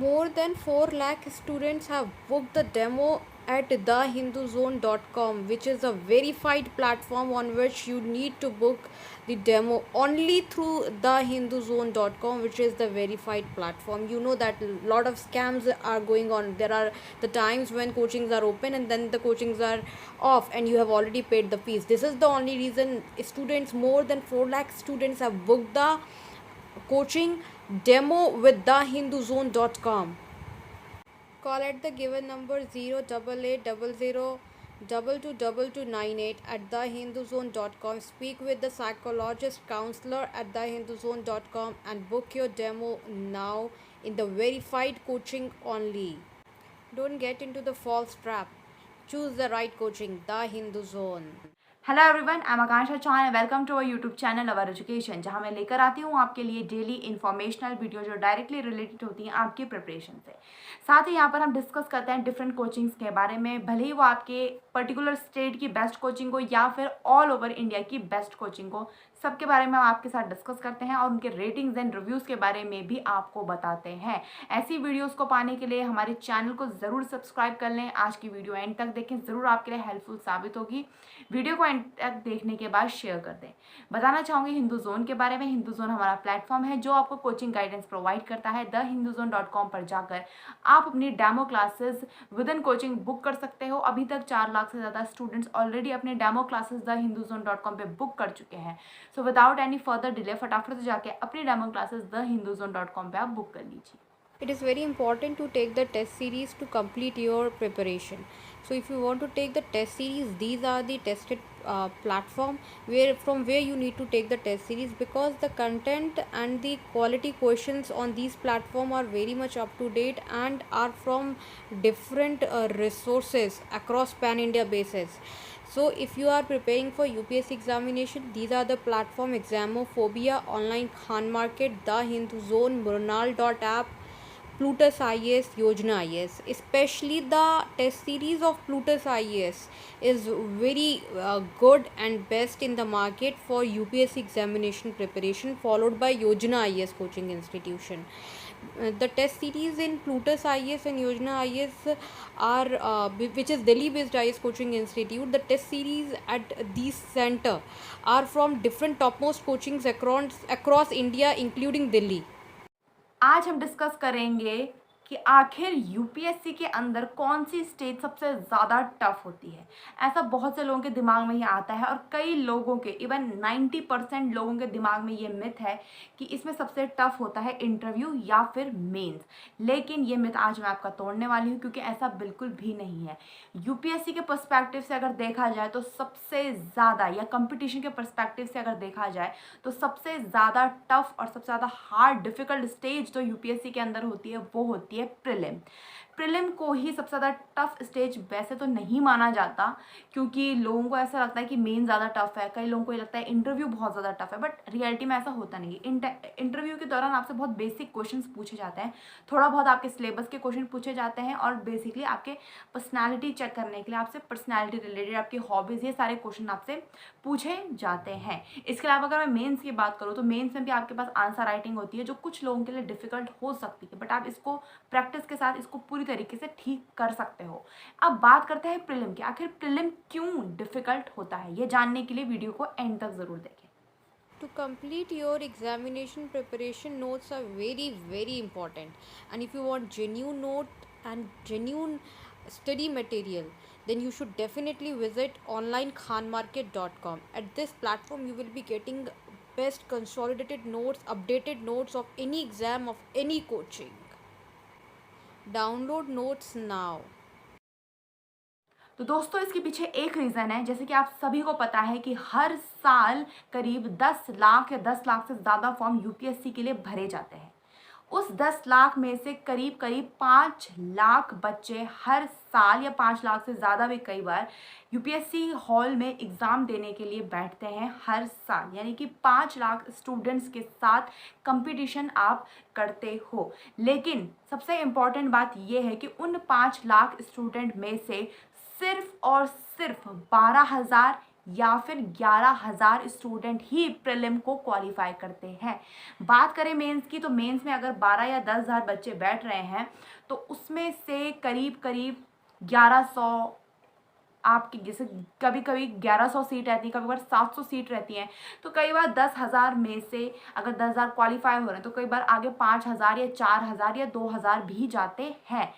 More than 4 lakh students have booked the demo at thehinduzone.com, which is a verified platform on which you need to book the demo only through thehinduzone.com, which is the verified platform. You know that a lot of scams are going on. There are the times when coachings are open and then the coachings are off and you have already paid the fees. This is the only reason students, more than 4 lakh students, have booked the coaching demo with thehinduzone.com. Call at the given number 08800 at thehinduzone.com. Speak with the psychologist counselor at thehinduzone.com and book your demo now in the verified coaching only. Don't get into the false trap. Choose the right coaching, The Hindu Zone. Hello everyone, I am Akanksha Chauhan and welcome to our YouTube channel our education, जहां मैं लेकर आती हूं आपके लिए daily informational video जो directly related होती हैं आपकी प्रिपरेशन से। साथ ही यहां पर हम डिस्कस करते हैं डिफरेंट कोचिंग्स के बारे में, भले ही वो आपके पर्टिकुलर स्टेट की बेस्ट कोचिंग हो या फिर ऑल ओवर इंडिया की बेस्ट कोचिंग हो, सबके बारे में हम आपके साथ डिस्कस करते हैं और उनके रेटिंग्स एंड रिव्यूज़ के बारे में भी आपको बताते हैं। ऐसी वीडियोस को पाने के लिए हमारे चैनल को ज़रूर सब्सक्राइब कर लें। आज की वीडियो एंड तक देखें, ज़रूर आपके लिए हेल्पफुल साबित होगी। वीडियो को एंड तक देखने के बाद शेयर कर दें। बताना चाहूँगी हिंदू जोन के बारे में। हिंदू जोन हमारा प्लेटफॉर्म है जो आपको कोचिंग गाइडेंस प्रोवाइड करता है। thehinduzone.com पर जाकर आप अपनी demo classes with in coaching book कर सकते हो। अभी तक 4 लाख से ज़्यादा स्टूडेंट्स ऑलरेडी अपने डेमो क्लासेस thehinduzone.com पे बुक कर चुके हैं। So without any further delay फटाफट से जाके अपनी डेमो क्लासेस thehinduzone.com पे आप बुक कर लीजिए। It is very important to take the test series to complete your preparation. So if you want to take the test series, these are the tested platform where you need to take the test series, because the content and the quality questions on these platform are very much up to date and are from different resources across pan India basis. So if you are preparing for UPSC examination, these are the platform: Examophobia, Online Khan Market, The Hindu Zone, Murnal.app, Plutus IAS, Yojana IAS. Especially the test series of Plutus IAS is very good and best in the market for UPSC examination preparation, followed by Yojana IAS coaching institution. The test series in Plutus IAS and Yojana IAS are which is Delhi based IAS coaching institute. The test series at these center are from different topmost coachings across India, including Delhi. आज हम discuss करेंगे कि आखिर UPSC के अंदर कौन सी stage सबसे ज़्यादा टफ होती है। ऐसा बहुत से लोगों के दिमाग में ये आता है और कई लोगों के, इवन 90% लोगों के दिमाग में ये मिथ है कि इसमें सबसे टफ होता है इंटरव्यू या फिर मेंस। लेकिन ये मिथ आज मैं आपका तोड़ने वाली हूँ, क्योंकि ऐसा बिल्कुल भी नहीं है। यूपीएससी के पर्सपेक्टिव से अगर देखा जाए तो सबसे ज़्यादा, या कंपटीशन के पर्सपेक्टिव से अगर देखा जाए तो सबसे ज़्यादा टफ और सबसे ज़्यादा हार्ड डिफ़िकल्ट स्टेज जो यूपीएससी के अंदर होती है वो होती है प्रीलिम। प्रीलिम को ही सबसे ज़्यादा टफ स्टेज वैसे तो नहीं माना जाता, क्योंकि लोगों को ऐसा लगता है कि मेन ज़्यादा टफ है, कई लोगों को ये लगता है इंटरव्यू बहुत ज़्यादा टफ है, बट रियलिटी में ऐसा होता नहीं है। इंटरव्यू के दौरान आपसे बहुत बेसिक क्वेश्चंस पूछे जाते हैं, थोड़ा बहुत आपके सिलेबस के क्वेश्चन पूछे जाते हैं और बेसिकली आपके पर्सनैलिटी चेक करने के लिए आपसे पर्सनैलिटी रिलेटेड, आपकी हॉबीज़, ये सारे क्वेश्चन आपसे पूछे जाते हैं। इसके अलावा अगर मैं मेंस की बात करूँ तो मेंस में भी आपके पास आंसर राइटिंग होती है, जो कुछ लोगों के लिए डिफ़िकल्ट हो सकती है, बट आप इसको प्रैक्टिस के साथ इसको पूरी तरीके से ठीक कर सकते हो। अब बात करते हैं प्रीलिम की। आखिर प्रीलिम क्यों डिफ़िकल्ट होता है, ये जानने के लिए वीडियो को एंड तक ज़रूर देखें। To complete your examination preparation, notes are very important, and if you want genuine note and genuine study material, then you should definitely visit onlinekhanmarket.com. At this platform you will be getting best consolidated notes, updated notes of any exam, of any coaching. Download notes now. तो दोस्तों, इसके पीछे एक reason है। जैसे कि आप सभी को पता है कि हर साल करीब 10 लाख या 10 लाख से ज़्यादा फॉर्म यूपीएससी के लिए भरे जाते हैं। उस 10 लाख में से करीब 5 लाख बच्चे हर साल, या 5 लाख से ज़्यादा भी कई बार, यूपीएससी हॉल में एग्ज़ाम देने के लिए बैठते हैं हर साल। यानी कि 5 लाख स्टूडेंट्स के साथ कंपटीशन आप करते हो। लेकिन सबसे इम्पॉर्टेंट बात यह है कि उन 5 लाख स्टूडेंट में से सिर्फ और सिर्फ 12,000 या फिर 11,000 स्टूडेंट ही प्रीलिम को क्वालिफाई करते हैं। बात करें मेंस की, तो मेंस में अगर 12 या 10,000 बच्चे बैठ रहे हैं तो उसमें से करीब करीब 1100, आपकी जैसे कभी कभी 1100 सीट रहती है, कभी बार 700 सीट रहती है, तो कई बार 10,000 में से अगर 10,000 क्वालिफाई हो रहे हैं तो कई बार आगे 5,000 या 4,000 या 2,000 भी जाते हैं,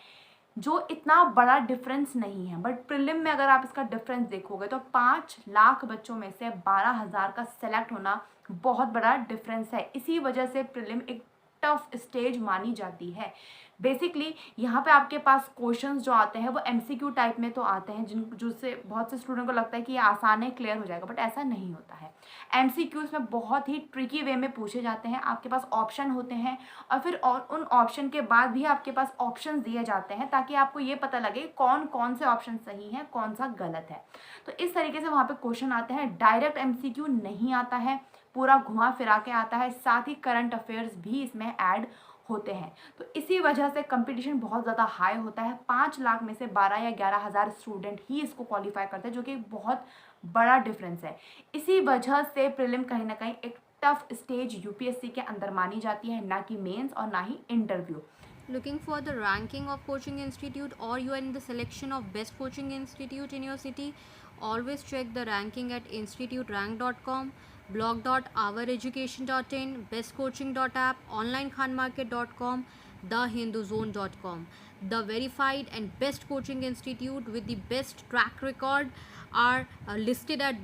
जो इतना बड़ा डिफरेंस नहीं है। बट प्रीलिम में अगर आप इसका डिफरेंस देखोगे तो 5 लाख बच्चों में से 12,000 का सेलेक्ट होना बहुत बड़ा डिफरेंस है। इसी वजह से प्रीलिम एक टफ स्टेज मानी जाती है। बेसिकली यहाँ पे आपके पास क्वेश्चंस जो आते हैं वो एमसीक्यू टाइप में तो आते हैं, जिससे बहुत से स्टूडेंट को लगता है कि ये आसान है, क्लियर हो जाएगा, बट ऐसा नहीं होता है। एमसीक्यूज में बहुत ही ट्रिकी वे में पूछे जाते हैं, आपके पास ऑप्शन होते हैं और फिर उन ऑप्शन के बाद भी आपके पास ऑप्शन दिए जाते हैं ताकि आपको ये पता लगे कौन कौन से ऑप्शन सही हैं, कौन सा गलत है। तो इस तरीके से वहाँ पे क्वेश्चन आते हैं। डायरेक्ट एमसीक्यू नहीं आता है, पूरा घुमा फिरा के आता है, साथ ही करंट अफेयर्स भी इसमें ऐड होते हैं। तो इसी वजह से कंपटीशन बहुत ज़्यादा हाई होता है। 5 लाख में से 12 या 11,000 स्टूडेंट ही इसको क्वालिफाई करते हैं, जो कि बहुत बड़ा डिफरेंस है। इसी वजह से प्रीलिम कहीं ना कहीं एक टफ स्टेज यूपीएससी के अंदर मानी जाती है, ना कि मेंस और ना ही interview. Looking for the ranking of coaching institute, or you are in the selection of best coaching institute in your city, always check the ranking at instituterank.com, blog.oureducation.in, bestcoaching.app, onlinekhanmarket.com, thehinduzone.com. The verified and best coaching institute with the best track record are listed at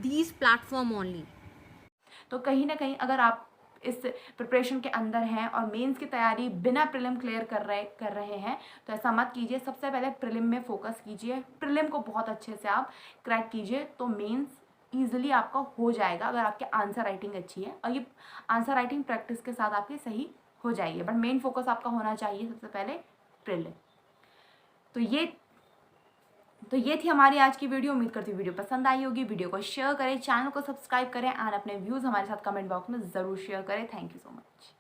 these platform only. तो कहीं ना कहीं अगर आप इस preparation के अंदर हैं और मेंस की तैयारी बिना प्रीलिम क्लियर कर रहे हैं तो ऐसा मत कीजिए। सबसे पहले प्रीलिम में फोकस कीजिए, प्रीलिम को बहुत अच्छे से आप क्रैक कीजिए तो मेंस ईजिली आपका हो जाएगा, अगर आपकी आंसर राइटिंग अच्छी है। और ये आंसर राइटिंग प्रैक्टिस के साथ आपकी सही हो जाएगी, बट मेन फोकस आपका होना चाहिए सबसे पहले प्रीलिम। तो ये थी हमारी आज की वीडियो। उम्मीद करती हूँ वीडियो पसंद आई होगी। वीडियो को शेयर करें, चैनल को सब्सक्राइब करें और अपने व्यूज़ हमारे साथ कमेंट बॉक्स में ज़रूर शेयर करें। Thank you so much.